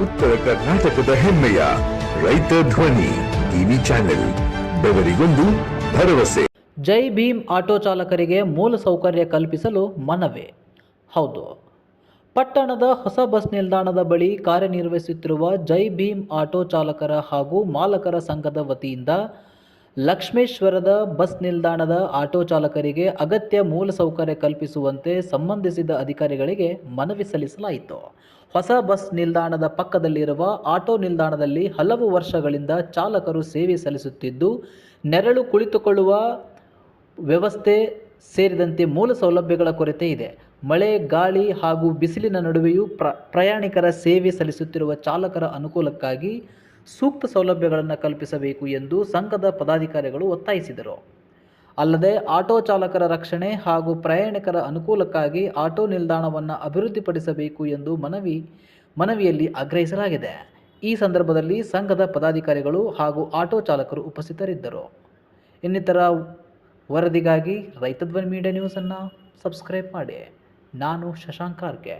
ಉತ್ತರ ಕರ್ನಾಟಕದ ಹೆಮ್ಮೆಯ ರೈತ ಧ್ವನಿ ಟಿವಿ ಚಾನೆಲ್, ಬೆವರಿಗೊಂದು ಭರವಸೆ. ಜೈ ಭೀಮ್ ಆಟೋ ಚಾಲಕರಿಗೆ ಮೂಲ ಸೌಕರ್ಯ ಕಲ್ಪಿಸಲು ಮನವಿ. ಹೌದು, ಪಟ್ಟಣದ ಹೊಸ ಬಸ್ ನಿಲ್ದಾಣದ ಬಳಿ ಕಾರ್ಯನಿರ್ವಹಿಸುತ್ತಿರುವ ಜೈ ಭೀಮ್ ಆಟೋ ಚಾಲಕರ ಹಾಗೂ ಮಾಲಕರ ಸಂಘದ ವತಿಯಿಂದ ಲಕ್ಷ್ಮೇಶ್ವರದ ಬಸ್ ನಿಲ್ದಾಣದ ಆಟೋ ಚಾಲಕರಿಗೆ ಅಗತ್ಯ ಮೂಲಸೌಕರ್ಯ ಕಲ್ಪಿಸುವಂತೆ ಸಂಬಂಧಿಸಿದ ಅಧಿಕಾರಿಗಳಿಗೆ ಮನವಿ ಸಲ್ಲಿಸಲಾಯಿತು. ಹೊಸ ಬಸ್ ನಿಲ್ದಾಣದ ಪಕ್ಕದಲ್ಲಿರುವ ಆಟೋ ನಿಲ್ದಾಣದಲ್ಲಿ ಹಲವು ವರ್ಷಗಳಿಂದ ಚಾಲಕರು ಸೇವೆ ಸಲ್ಲಿಸುತ್ತಿದ್ದು, ನೆರಳು ಕುಳಿತುಕೊಳ್ಳುವ ವ್ಯವಸ್ಥೆ ಸೇರಿದಂತೆ ಮೂಲ ಸೌಲಭ್ಯಗಳ ಕೊರತೆ ಇದೆ. ಮಳೆ, ಗಾಳಿ ಹಾಗೂ ಬಿಸಿಲಿನ ನಡುವೆಯೂ ಪ್ರಯಾಣಿಕರ ಸೇವೆ ಸಲ್ಲಿಸುತ್ತಿರುವ ಚಾಲಕರ ಅನುಕೂಲಕ್ಕಾಗಿ ಸೂಕ್ತ ಸೌಲಭ್ಯಗಳನ್ನು ಕಲ್ಪಿಸಬೇಕು ಎಂದು ಸಂಘದ ಪದಾಧಿಕಾರಿಗಳು ಒತ್ತಾಯಿಸಿದರು. ಅಲ್ಲದೆ ಆಟೋ ಚಾಲಕರ ರಕ್ಷಣೆ ಹಾಗೂ ಪ್ರಯಾಣಿಕರ ಅನುಕೂಲಕ್ಕಾಗಿ ಆಟೋ ನಿಲ್ದಾಣವನ್ನು ಅಭಿವೃದ್ಧಿಪಡಿಸಬೇಕು ಎಂದು ಮನವಿಯಲ್ಲಿ ಆಗ್ರಹಿಸಲಾಗಿದೆ. ಈ ಸಂದರ್ಭದಲ್ಲಿ ಸಂಘದ ಪದಾಧಿಕಾರಿಗಳು ಹಾಗೂ ಆಟೋ ಚಾಲಕರು ಉಪಸ್ಥಿತರಿದ್ದರು. ಇನ್ನಿತರ ವರದಿಗಾಗಿ ರೈತ ಧ್ವನಿ ಮೀಡಿಯಾ ನ್ಯೂಸನ್ನು ಸಬ್ಸ್ಕ್ರೈಬ್ ಮಾಡಿ. ನಾನು ಶಶಾಂಕ್ ಕಾರ್ಗೆ.